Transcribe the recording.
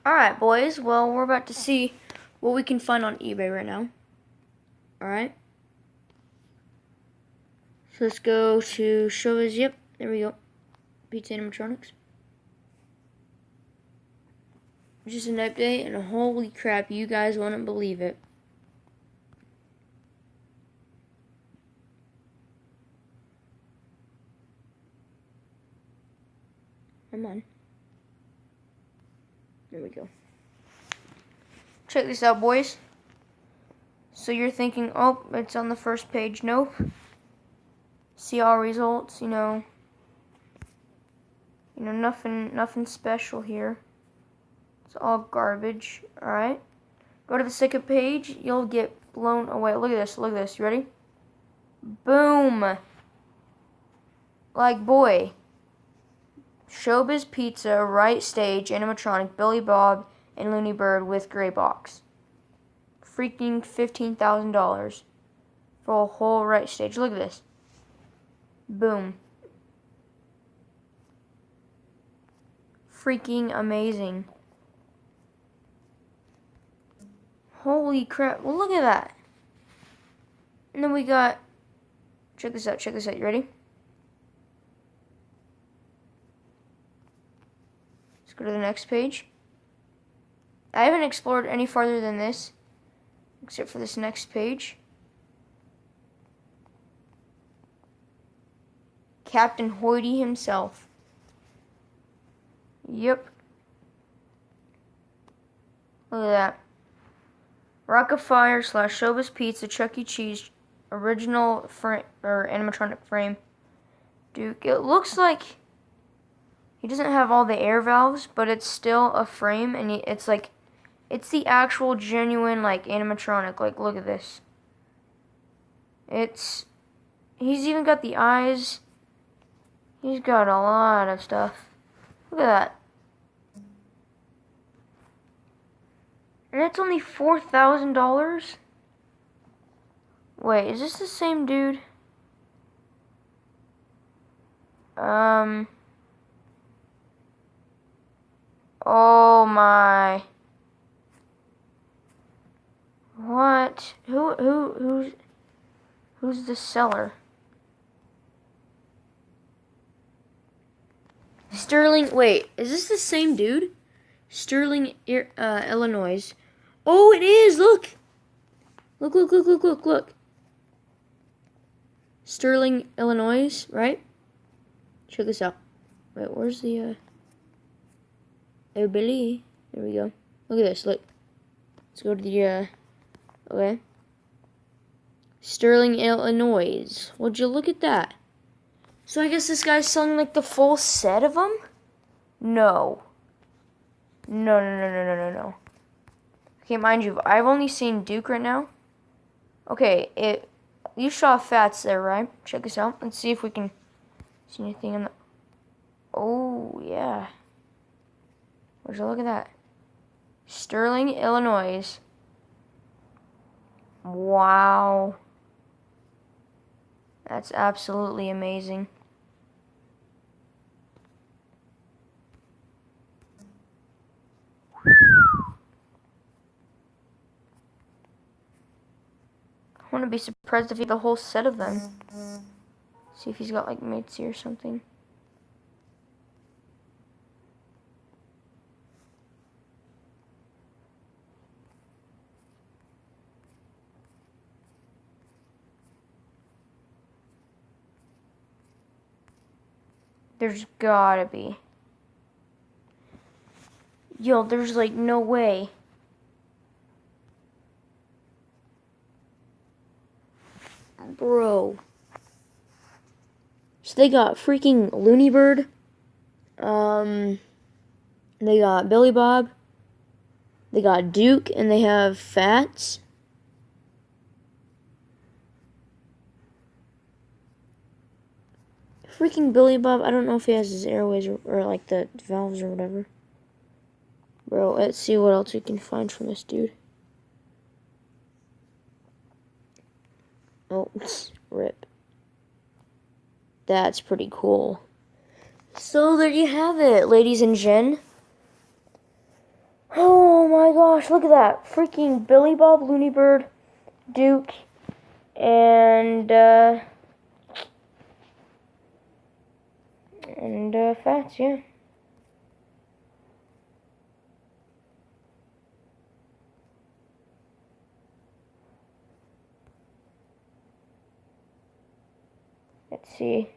Alright, boys. Well, we're about to see what we can find on eBay right now. Alright. So let's go to show us. Yep, there we go. Pizza animatronics. Just an update, and holy crap, you guys wouldn't believe it. Come on. There we go. Check this out, boys. So you're thinking, oh, it's on the first page. Nope. See all results, nothing special here. It's all garbage. Alright. Go to the second page, you'll get blown away. Look at this, look at this. You ready? Boom. Like, boy. Showbiz Pizza, Right Stage, Animatronic, Billy Bob, and Looney Bird with Gray Box. Freaking $15,000 for a whole Right Stage. Look at this. Boom. Freaking amazing. Holy crap. Well, look at that. And then we got... Check this out, check this out. You ready? Let's go to the next page. I haven't explored any farther than this, except for this next page. Captain Hoity himself. Yep. Look at that. Rock-afire / Showbiz Pizza Chuck E. Cheese original animatronic frame. Dook. It looks like he doesn't have all the air valves, but it's still a frame, and it's like, it's the actual genuine like animatronic. Like, look at this. He's even got the eyes. He's got a lot of stuff. Look at that. And it's only $4,000? Wait, is this the same dude? Oh my. What? Who's the seller? Sterling, wait, is this the same dude? Sterling, Illinois. Oh, it is, look! Look. Sterling, Illinois, right? Check this out. Wait, where's the, oh, Billy. There we go. Look at this, look. Let's go to the, okay. Sterling, Illinois. Would you look at that? So I guess this guy's selling like the full set of them? No. No. Okay, mind you, I've only seen Dook right now. Okay, you saw Fatz there, right? Check this out. Let's see if we can see anything in the... Oh, yeah. Would you look at that? Sterling, Illinois. Wow. That's absolutely amazing. I wouldn't be surprised if he had the whole set of them. See if he's got like Mitzi or something. There's gotta be. Yo, there's like no way. Bro. So they got freaking Looney Bird. They got Billy Bob. They got Dook, and they have Fatz. Freaking Billy Bob, I don't know if he has his airways or like the valves or whatever. Bro, let's see what else we can find from this dude. Oh, rip. That's pretty cool. So there you have it, ladies and gen. Oh my gosh, look at that. Freaking Billy Bob, Looney Bird, Duke, and Fatz, yeah. Let's see.